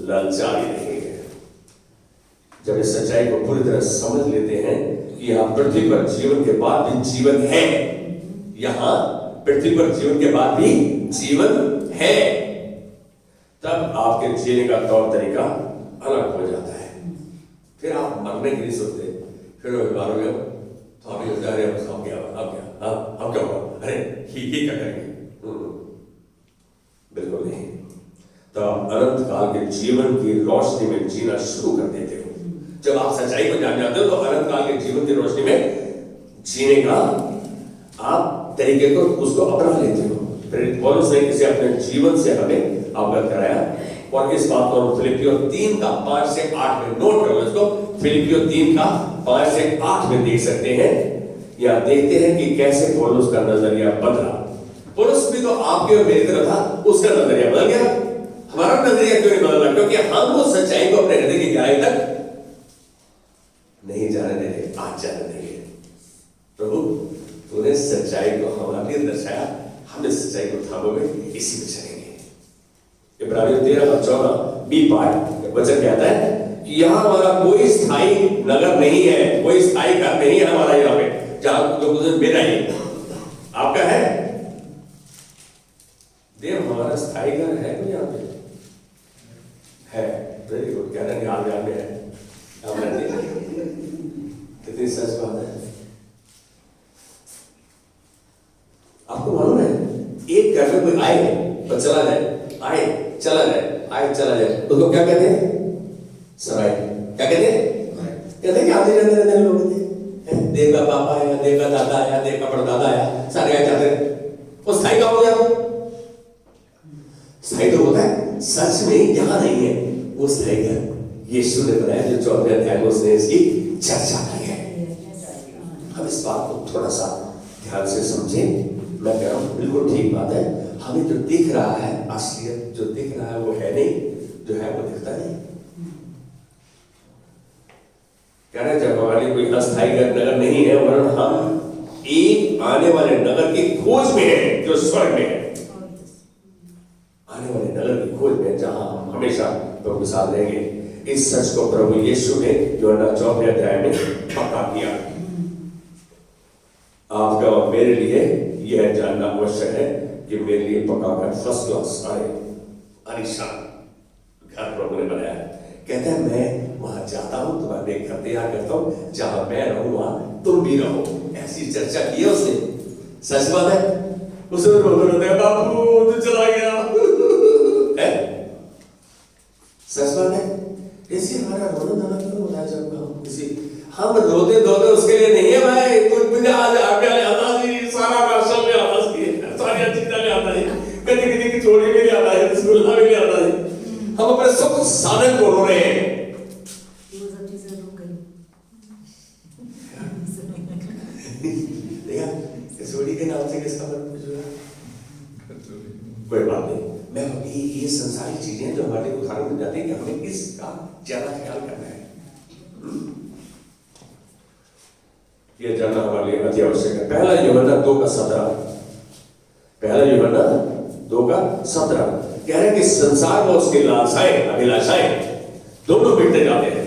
ललचा भी नहीं है। जब इस सच्चाई को पूरी तरह समझ लेते हैं कि यहाँ पृथ्वी पर जीवन के बाद भी जीवन है, यहाँ पृथ्वी पर जीवन के बाद भी जीवन है, तब आपके जीने का तौर तरीका अलग हो जाता है। फिर आप मरने की नहीं सोचते, फिर बीमार हो गए तो आप ये जा रहे हो, अब क्या होगा, अरे ये क्या करेंगे? बिल्कुल नहीं। तो आप अनंत काल के जीवन की रोशनी में जीना शुरू कर देते हो। जब आप सच्चाई को जान जाते हो तो अनंत काल के जीवन की रोशनी में जीने का आप तरीके को उसको अपना लेते हो। प्रेरित पौलुस ने इसे अपने जीवन से हमें अवगत कराया, और इस बात को हम फिलिपियों 3:5-8 में नोट करो इसको। फिलिपियों 3:5 से 8 में देख सकते हैं, या देखते हैं कि कैसे पौलुस का नजरिया बदला। पौलुस भी तो आपके और मेरी तरह था, उसका नजरिया बदल गया। हमारा नजरिया क्यों नहीं बदला? क्योंकि हम वो सच्चाई को अपने हृदय की गहराई तक नहीं जाने देते, आज जाने देंगे। प्रभु तूने सच्चाई को हमारे लिए दर्शाया, हम इस सच्चाई को थामोगे, इसी में चलेंगे। इब्रानियों 13:14 पाठ वचन कहता है कि यहाँ हमारा कोई स्थायी नगर नहीं है, कोई स्थायी घर नहीं है हमारा यहाँ पे, जहां जो मुझे मेरा ही आपका है। देव हमारा स्थायी घर है कोई यहाँ पे है? वेरी गुड, कहना नहीं हाल में है। कितनी सच बात है। आपको मालूम है एक घर में कोई आए और चला जाए, आए चला जाए, आए चला जाए, उसको क्या कहते हैं? सराय। क्या कहते हैं? कहते हैं कि आते जाते रहते हैं लोग, देव का पापा आया, देव का दादा आया, देव का परदादा आया, सारे आए जाते हैं। वो स्थायी कहाँ हो गया? स्थायी तो होता है, सच में यहाँ नहीं है वो स्थायी घर। यीशु ने बताया जो 14वें अध्याय में उसने इसकी चर्चा की है। हम इस बात को थोड़ा सा ध्यान से समझें। मैं कह रहा हूँ बिल्कुल ठीक बात है। हमें जो दिख रहा है असलियत जो दिख रहा है वो है नहीं, जो है वो दिखता नहीं। कह रहे जब हमारी कोई अस्थायी नगर नहीं है, वरन हम एक आने वाले नगर की खोज में है जो स्वर्ग में है। आने वाले नगर की खोज में जहां हम हमेशा प्रभु के साथ रहेंगे। इस सच को प्रभु यीशु ने यूहन्ना 4वें अध्याय में पक्का किया। आपका और मेरे लिए यह जानना आवश्यक है कि मेरे लिए पक्का घर, फर्स्ट क्लास आलीशान घर प्रभु ने बनाया है। कहता है मैं वहां जाता हूं, तुम्हारे लिए घर तैयार करता हूं, जहां मैं रहूं वहां तुम भी रहो। ऐसी चर्चा की है उसने। सच बात है। उसने रोते बाबू तू चला गया है? सच बात है। ऐसे हमारा रोना धोना क्यों होता है? जब हम रोते धोते उसके लिए नहीं है भाई, कुछ आज आता जी, सारा राशन में आता है, सारी चीजें में आता है, कभी कभी की चोरी में भी आता है, रसगुल्ला में भी आता है। हम अपने सब साधन को रो रहे हैं। देखा के नाम से किसका मन कोई बात नहीं। मैं अभी ये संसारी चीजें जो हमारे उदाहरण मिल जाते हैं कि हमें किसका ज्यादा ख्याल करना है, ये जानना हमारे लिए अति आवश्यक है। पहला यूहन्ना 2:17 कह रहे हैं कि संसार में उसकी लालसाएं, अभिलाषाएं दोनों मिटते जाते हैं।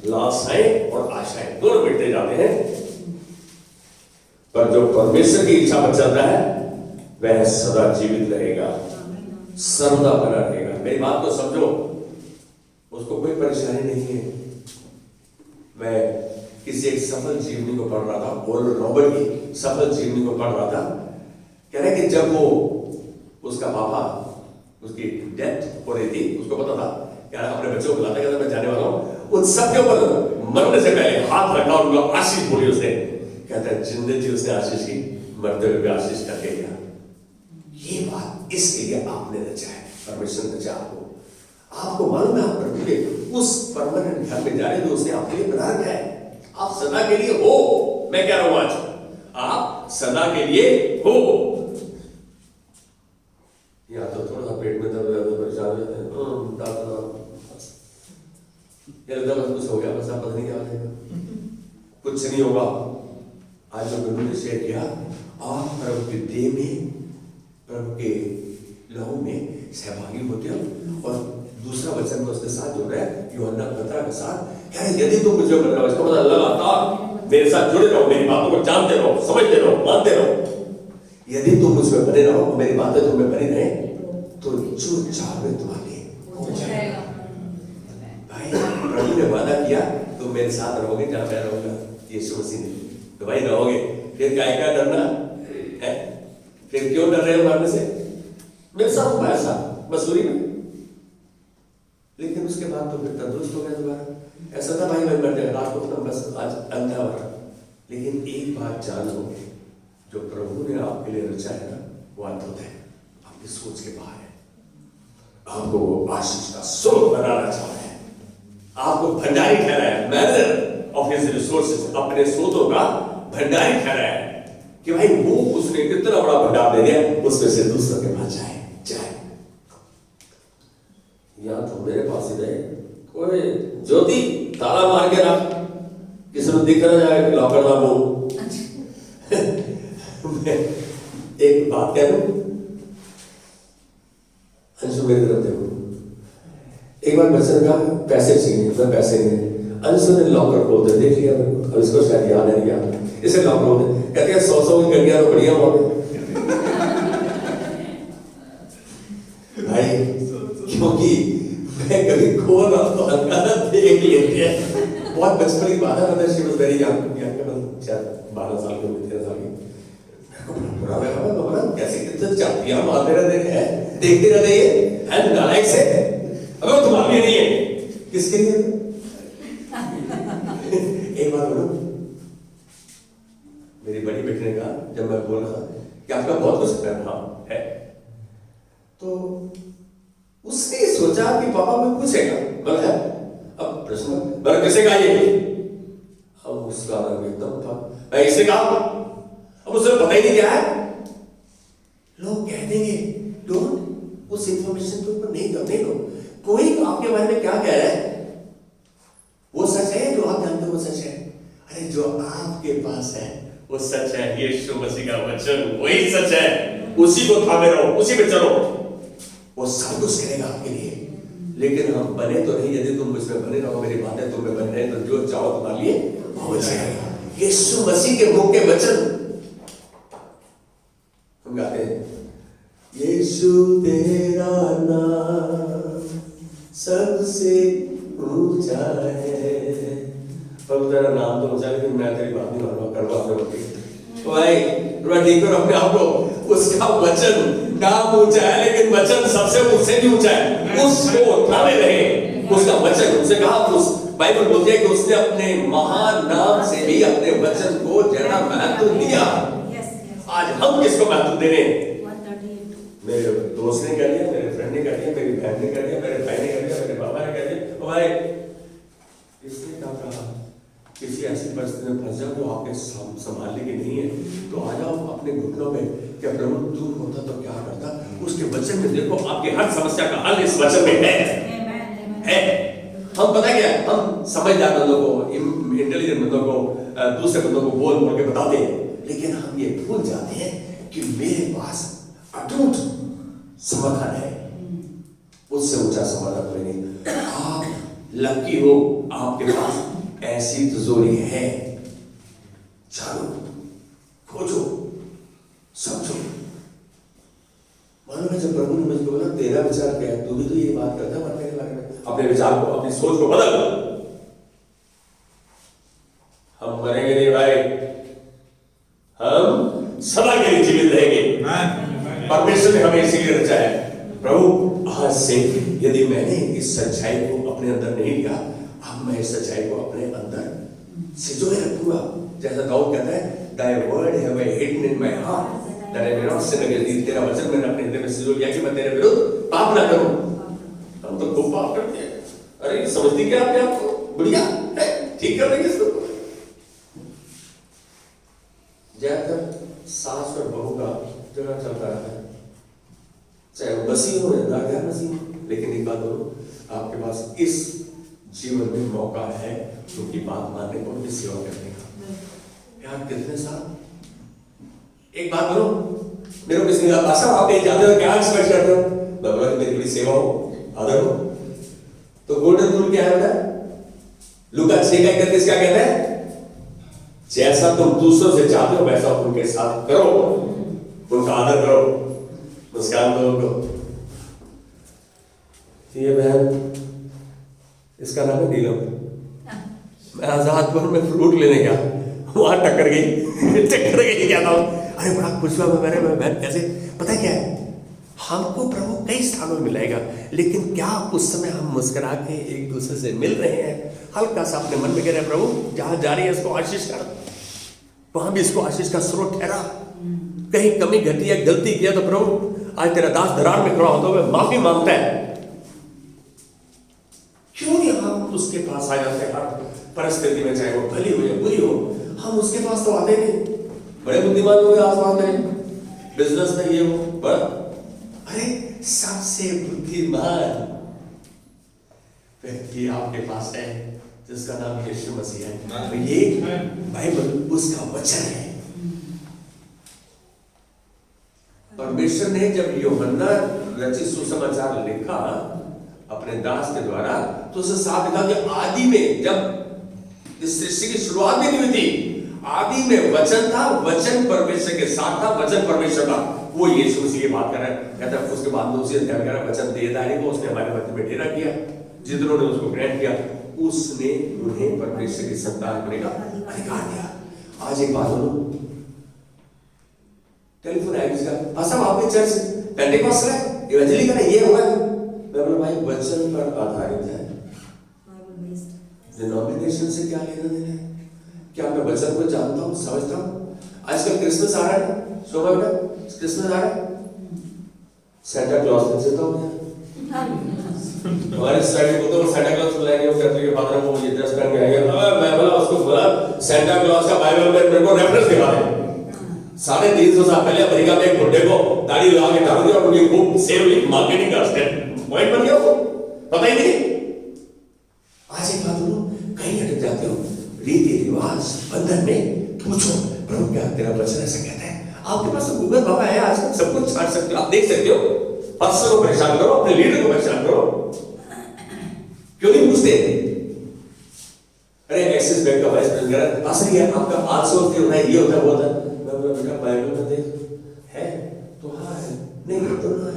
लालसाएं और आशाएं दोनों मिटते जाते हैं, पर जो परमेश्वर की इच्छा पर चलता है वह सदा जीवित रहेगा, सर्वदा बना रहेगा। मेरी बात को समझो, उसको कोई परेशानी नहीं है। मैं किसी एक सफल जीवनी को पढ़ रहा था, ओरल रॉबर्ट की सफल जीवनी को पढ़ रहा था। कह रहे कि जब वो उसका पापा उसकी डेथ हो रही थी, उसको पता था, कह रहा अपने बच्चों को बुलाता, कहता मैं जाने वाला हूं, उन सबके ऊपर मरने से पहले हाथ रखा और उनको आशीष बोली उसने। कहता है जिंदगी थी उसने आशीष की, मरते हुए भी आशीष करके गया। ये बात इसके लिए आपने रचा है, परमेश्वर ने रचा आपको मालूम है। आप प्रभु के उस परमानेंट घर में जा रहे जो उसने आपके लिए बना रखा है। आप सदा के लिए हो। मैं कह रहा हूं आज आप सदा के लिए हो। या तो थोड़ा सा पेट में दर्द रहता है, परेशान हो जाते हैं, बस कुछ हो गया, बस आप पता नहीं क्या हो जाएगा, कुछ नहीं होगा। आज जो गुरु ने शेयर किया, आप प्रभु के देह में, प्रभु के लहू में सहभागी होते हो। और दूसरा वचन में उसके साथ जुड़ रहा है यूहन्ना 15 के साथ, क्या यदि तुम मुझे बन रहे हो, इसका मतलब लगातार मेरे साथ जुड़े रहो, मेरी बातों को जानते रहो, समझते रहो, मानते रहो। यदि तुम मुझमें बने रहो, मेरी बातें तुम्हें बनी रहे, तो जो चाहे तुम्हारे हो जाएगा। भाई प्रभु ने वादा किया तुम मेरे साथ रहोगे जहां मैं रहूंगा, यीशु मसीह ने, तो भाई रहोगे। फिर क्या डरना है? फिर क्यों डर रहे हो मरने से? मेरे साथ तुम्हारे साथ मसूरी में, लेकिन उसके बाद तो फिर तंदुरुस्त हो गया दोबारा। ऐसा था भाई मैं मर जाएगा, रात को तो बस आज अंधा हो रहा। लेकिन एक बात जान लो, जो प्रभु ने आपके लिए रचा है ना, वो अद्भुत है, आपकी सोच के बाहर है। आपको वो आशीष का स्रोत बनाना चाह रहा है, आपको भंडारी ठहरा है, मैनेजर ऑफ हिज रिसोर्सेज, अपने स्रोतों का भंडारी ठहरा है कि भाई वो उसने कितना बड़ा भंडार दे दिया, उसमें से दूसरों के पास जाए। या तो मेरे पास ही रहे, कोई ज्योति ताला मार के रख, किसी को दिख रहा जाए लॉकर ना बोल। एक बात कह दूं, अंशु मेरी तरफ देखो, एक बार बच्चे ने कहा पैसे चाहिए, मैं पैसे नहीं। अंशु ने लॉकर खोल दे, देख लिया मेरे को, अब इसको शायद याद है याद, इसे लॉकर खोल दे, कहते हैं 100 की गड्डियां तो बढ़िया हो भाई, क्योंकि मैं कभी खोल रहा तो हल्का सा देख लेते हैं। बहुत बचपन की बात है, मतलब शी वाज वेरी यंग, शायद 12 साल की, 13 साल की। बुरा लगा, मैं बोला कैसे कितने चाबियां मारते रहते हैं, देखते रहते हैं, एंड नालायक से, अगर तुम्हारे लिए नहीं है, किसके लिए? एक बार बोलो, मेरी बड़ी बेटी ने कहा, जब मैं बोल रहा कि आपका बहुत कुछ करना है, तो उसने सोचा कि पापा मैं पूछेगा, बोला अब प्रश्न, बोला किसे कहा ये? अब उसका एकदम था, मैं इसे कहा, अब उसे पता ही नहीं क्या है। लोग कह देंगे डोंट, उस इंफॉर्मेशन के ऊपर नहीं दो। कोई आपके बारे में क्या कह रहा है वो सच है, जो आप जानते हो वो सच है। अरे जो आपके पास है वो सच है, यीशु मसीह का वचन वही सच है, उसी को थामे रहो, उसी पे चलो, वो सब कुछ करेगा आपके लिए। लेकिन हम बने तो नहीं, यदि तुम मुझमें बने रहो, मेरी बातें तुम में बन रहे, तो जो चाहो तुम्हारे लिए हो जाएगा। यीशु मसीह के मुख के वचन हम गाते हैं, यीशु तेरा नाम सबसे ऊंचा है। प्रभु तेरा नाम तो ऊंचा है, लेकिन मैं तेरी बात नहीं मानूंगा, करवा अपने वकील। तो भाई थोड़ा ठीक करो अपने आप को, उसका वचन नाम ऊंचा है, लेकिन वचन सबसे उससे भी ऊंचा है, उसको थामे रहे, उसका वचन। उसने कहा, उस बाइबल बोलती है कि उसने अपने महान नाम से भी अपने वचन को ज्यादा महत्व दिया। आज हम किसको महत्व दे रहे हैं? मेरे दोस्त ने कर दिया, मेरे फ्रेंड ने कर दिया, मेरी बहन ने कर दिया, मेरे भाई ने कर दिया, मेरे बाबा ने कर दिया। तो भाई इसने क्या कहा, किसी ऐसी परिस्थिति में फंस जाओ जो आपके संभालने की नहीं है, तो आ जाओ अपने घुटनों पे, क्या प्रभु तू होता तो क्या करता। उसके वचन में देखो, आपकी हर समस्या का हल इस वचन में है। हम पता क्या, हम समझदार बंदों को, इंटेलिजेंट बंदों को, दूसरे बंदों को बोल बोल के बताते हैं, लेकिन हम ये भूल जाते हैं कि मेरे पास अटूट समाधान है, उससे ऊंचा समाधान कोई नहीं। आप लकी हो, आपके पास ऐसी तिजोरी है, चलो खोजो, समझो। मालूम है, जब प्रभु ने मुझको बोला तेरा विचार क्या है, तू भी तो ये बात करता है मरने के बारे में, अपने विचार को, अपनी सोच को बदल। हम मरेंगे नहीं भाई, हम सदा के लिए जीवित रहेंगे। परमेश्वर ने हमें इसीलिए रचा है। प्रभु आज से यदि मैंने इस सच्चाई को अपने अंदर नहीं लिया, अब मैं इस सच्चाई को अपने अंदर सिजोए रखूंगा। जैसा दाऊद कहता है, Thy word have I hidden in my heart that I may not sin against thee। तेरा वचन मैंने अपने हृदय में सिजो लिया कि मैं तेरे विरुद्ध पाप ना करूं। हम तो खूब पाप करते हैं। अरे समझती क्या आपने आपको बढ़िया है, ठीक कर देंगे इसको। ज्यादातर सास और बहू का झगड़ा चलता रहता है, चाहे वो मसीह हो या गैर मसीह हो। लेकिन एक बात बोलो, आपके पास इस जीवन में मौका है उनकी बात मानने को, उनकी सेवा करने का। यार कितने साल, एक बात बोलो, मेरे को किसी ने कहा आप कहीं जाते हो क्या एक्सपेक्ट करते हो? मैं बोला मेरी बड़ी सेवा हो, आदर हो। तो गोल्डन रूल क्या है बेटा? लूका 6:31 क्या कहता है? जैसा तुम दूसरों से चाहते हो वैसा उनके साथ करो, उनका आदर करो, मुस्कान दो उनको। ये बहन, इसका नाम है नीलम। मैं आजादपुर में फ्रूट लेने गया, वहां टक्कर गई क्या था। अरे बड़ा खुश हुआ मैं, बहन कैसे, पता है क्या है, हमको प्रभु कई स्थानों में मिलेगा, लेकिन क्या उस समय हम मुस्कुरा के एक दूसरे से मिल रहे हैं? हल्का सा अपने मन में कह रहे हैं, प्रभु जहां जा रही है इसको आशीष कर, वहां भी इसको आशीष का स्रोत ठहरा। कहीं कमी घटी है, गलती किया तो प्रभु आज तेरा दास दरार में खड़ा होता हुआ माफी मांगता है। क्यों नहीं हम उसके पास आ जाते हैं हर परिस्थिति में, चाहे वो भली हो या बुरी हो। हम उसके पास तो आते नहीं, बड़े बुद्धिमान लोग आसमान में, बिजनेस में ये हो बड़ा, अरे सबसे बुद्धिमान व्यक्ति आपके पास है जिसका नाम यीशु मसीह है। तो ये बाइबल उसका वचन है। परमेश्वर ने जब यूहन्ना रचित सुसमाचार लिखा अपने दास के द्वारा, तो उसे साफ लिखा कि आदि में, जब इस सृष्टि की शुरुआत भी नहीं हुई थी, आदि में वचन था, वचन परमेश्वर के साथ था, वचन परमेश्वर था। वो यीशु मसीह की बात कर रहा है, कहता है उसके बाद में उसे ध्यान करा, वचन देहधारी को उसने हमारे मध्य में डेरा किया, जितनों ने उसको ग्रहण किया उसने उन्हें परमेश्वर की संतान होने का अधिकार दिया। आज एक बात बोलो, टेलीफोन आया किसका, पासा आपके चर्च पेंटेकोस्टल है, इवेंजलिकल है, ये होगा। मैं बोला भाई वचन पर आधारित है, डिनोमिनेशन से क्या लेना देना है? क्या मैं वचन को जानता हूँ, समझता हूँ? आजकल क्रिसमस आ रहा है, शोभा बेटा क्रिसमस आ रहा है, सेंटा क्लॉज देख सकता हूँ हमारे साइड को तो सेंटा क्लॉज बुलाएंगे, वो कहते हैं फादर को ये ड्रेस पहन के आएंगे। मैं बोला उसको बोला सेंटा क्लॉज का बाइबल में मेरे को रेफरेंस दिखा दे। 350 साल पहले अमेरिका में एक बुड्ढे को दाढ़ी लगा के डाल दिया और उनकी खूब सेल मार्केटिंग का पॉइंट बन गया, वो पता ही नहीं। आज एक बात बोलो, कहीं अटक जाते हो रीति रिवाज बंधन में, पूछो प्रभु क्या तेरा वचन ऐसा कहता है? आपके पास तो गूगल बाबा है, आजकल सब कुछ छाट सकते हो, आप देख सकते हो। पास्टर को परेशान करो, अपने लीडर को परेशान करो, क्यों नहीं पूछते? अरे एक्सिस बैंक का वाइस प्रेसिडेंट पास्टर ये आपका 800 होता है, ये होता है, वो होता है। मैं बोला बेटा बाइबल में देख है तो हाँ है, नहीं तो ना है।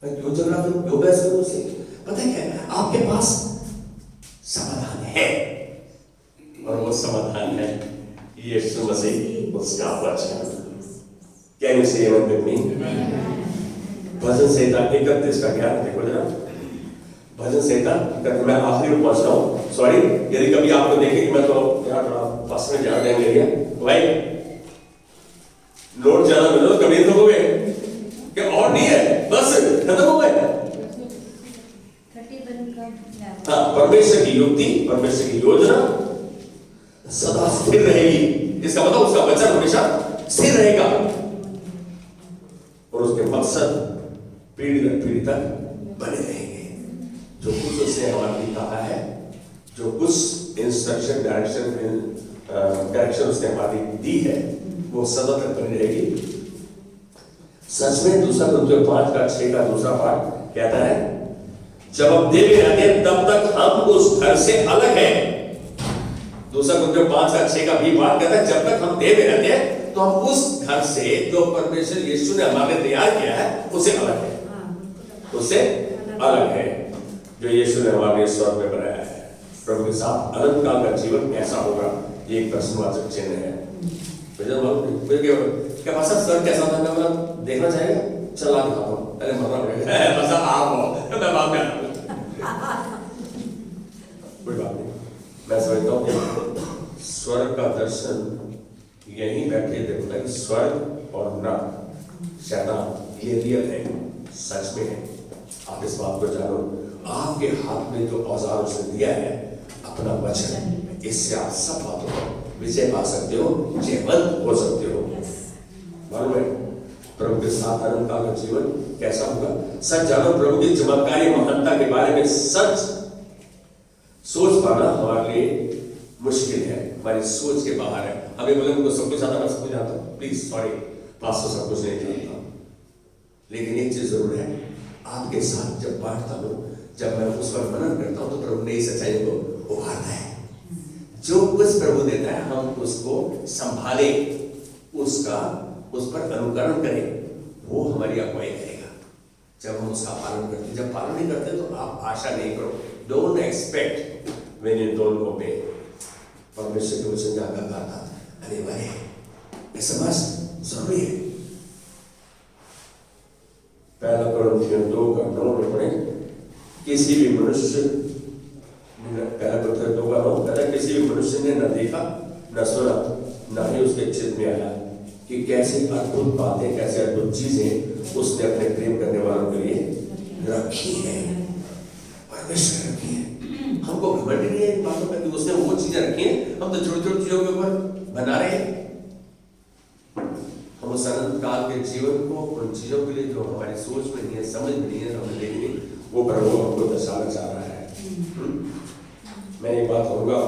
मैं क्यों झगड़ा करूं, क्यों बहस करूं उससे? पता है क्या, आपके पास समाधान है, और वो समाधान है यीशु मसीह, उसका वचन। Can you say amen with me? भजन संहिता 31 का ज्ञान देखो जरा, भजन संहिता मैं आखिरी में पहुंच रहा हूँ, सॉरी यदि कभी आपको देखे कि मैं तो यार थोड़ा पास में जा देंगे लिया भाई, नोट ज्यादा मिलो कभी तो हो गए क्या, और नहीं है, बस खत्म हो गए। हाँ, परमेश्वर की युक्ति, परमेश्वर की योजना सदा स्थिर रहेगी, इसका मतलब उसका वचन हमेशा स्थिर रहेगा, और उसके मकसद पीढ़ी दर पीढ़ी तक बने रहेंगे। जो कुछ उसने हमारे लिए कहा है, जो कुछ इंस्ट्रक्शन डायरेक्शन उसने हमारी दी है, वो सदा तक बनी रहेगी। सच में 2 कुरिन्थियों 5:6 का दूसरा पाठ कहता है, जब हम देव में रहते हैं तब तक हम उस घर से अलग हैं। 2 कुरिन्थियों 5:6 का भी पाठ कहता है, जब तक हम देव में रहते हैं तो हम उस घर से जो परमेश्वर यीशु ने हमारे तैयार किया है उससे अलग है, उससे अलग है, जो यीशु ने हमारे स्वर्ग में बनाया है। प्रभु के साथ अनंत काल का जीवन कैसा होगा, ये एक प्रश्नवाचक चिन्ह है। क्या पासा स्वर्ग कैसा होता है, मैं देखना चाहेगा, चला दिखाता हूँ, अरे मरना पड़ेगा, बस आप हो, मैं बाद में आऊंगा, कोई बात नहीं। मैं समझता हूँ स्वर्ग का दर्शन यहीं बैठे देखना कि स्वर्ग और नरक शैतान ये रियल है, सच में है। आप इस बात को जानो, आपके हाथ में जो औजार उसने दिया है अपना वचन, इससे आप सब बातों पर विजय पा सकते हो, जयवंत हो सकते हो। मालूम है प्रभु के साथ अनंत काल का जीवन कैसा होगा? सच जानो, प्रभु की चमत्कारी महानता के बारे में सच सोच पाना हमारे लिए मुश्किल है, हमारी सोच के बाहर है। हमें बोले उनको सब कुछ आता, मैं सब कुछ आता हूँ, प्लीज सॉरी पास्टर सब कुछ नहीं जानता, लेकिन एक चीज जरूर है, आपके साथ जब बांटता हूँ, जब मैं उस पर मनन करता हूँ, तो प्रभु नई सच्चाई को उभारता है। जो कुछ प्रभु देता है हम उसको संभाले, उसका उस पर अनुकरण करें, वो हमारी अगुवाई करेगा। जब हम उसका पालन करते, जब पालन नहीं करते तो आप आशा नहीं करो, don't expect when you don't ओबे। परमेश्वर के वचन का आज्ञाकारिता अनिवार्य है, ये समझ जरूरी है। पहला कोरिन्थियों 2:9 में पढ़े, किसी भी मनुष्य, पहला कोरिन्थियों 2:9 कहता है, किसी भी मनुष्य ने न देखा न सुना न ही उसके चित्त में आया कि कैसी अद्भुत बातें, कैसे अद्भुत चीजें उसने अपने प्रेम करने वालों के लिए रखी है। परमेश्वर रखी है, हमको घमंड नहीं है इन बातों का कि उसने वो चीजें रखी हैं, हम तो छोटी छोटी चीजों के ऊपर बना रहे हैं। हम उस अनंत काल के जीवन को, उन चीजों के लिए जो हमारी सोच में नहीं है, समझ में नहीं है, हमें देखनी, वो प्रभु हमको दर्शाना चाह रहा है। मैं एक बात कहूंगा,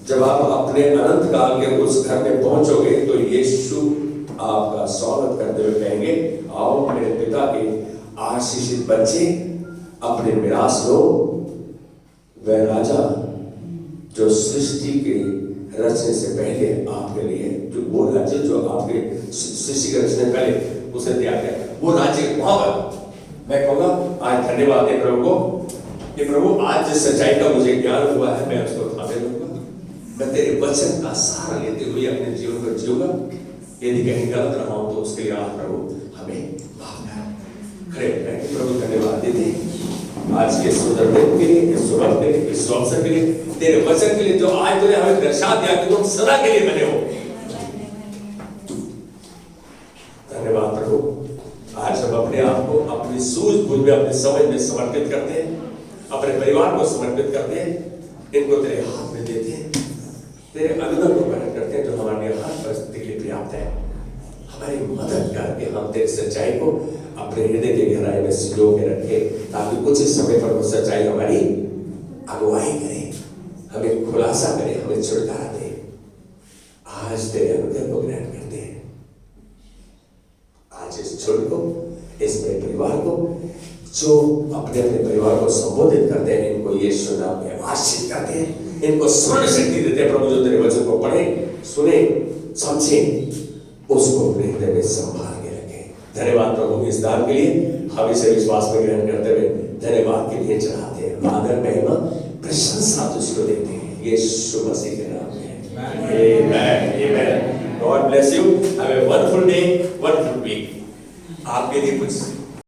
जब आप अपने अनंत काल के उस घर में पहुंचोगे तो यीशु आपका स्वागत करते हुए कहेंगे, आओ मेरे पिता के आशीषित बच्चे, अपने मिरास लो। वह राजा जो सृष्टि के रचने से पहले आपके लिए, जो वो राज्य जो आपके सृष्टि के रचने पहले उसने तैयार किया, वो राज्य वहां पर मैं कहूँगा आज धन्यवाद दे प्रभु को कि प्रभु आज जिस सच्चाई का मुझे ज्ञान हुआ है मैं उसको थामे रहूंगा। मैं तेरे वचन का सहारा लेते हुए अपने जीवन को जीऊंगा। यदि कहीं गलत रहा हूं तो उसके लिए आप प्रभु हमें माफ कर। खड़े होकर प्रभु धन्यवाद देते हैं आज के सुंदर दिन के लिए, इस सुबह के लिए, इस अवसर के लिए, तेरे वचन के लिए जो आज तूने हमें दर्शा दिया कि तुम सदा के लिए बने हो। धन्यवाद प्रभु। आज हम अपने आप को अपनी सूझबूझ में, अपनी समझ में समर्पित करते हैं, अपने परिवार को समर्पित करते हैं, इनको तेरे हाथ में देते हैं, तेरे अनुग्रह को प्रकट करते हैं जो हमारे हर परिस्थिति के लिए पर्याप्त है। हमारी मदद करके हम तेरी सच्चाई को अपने हृदय के गहराई में संजो के रखें, ताकि उचित समय पर वो सच्चाई हमारी अगुवाई करे, हमें खुलासा करे, हमें छुटकारा दे। आज तेरे अनुग्रह को ग्रहण करते हैं। आज इस छोटे को, इस मेरे परिवार को, जो अपने अपने परिवार को संबोधित करते हैं, इनको यीशु नाम में आशीष करते हैं, इनको स्वर्ण शक्ति देते हैं प्रभु। जो तेरे वचन को पढ़े, सुने, समझे, उसको अपने हृदय में संभाल के रखें। धन्यवाद प्रभु इस दान के लिए। हम इसे विश्वास में ग्रहण करते हुए धन्यवाद के लिए चढ़ाते हैं। आदर, महिमा, प्रशंसा तुझको देते हैं यीशु मसीह के नाम में। Amen. Amen. God bless you. Have a wonderful day, wonderful week. आपके लिए कुछ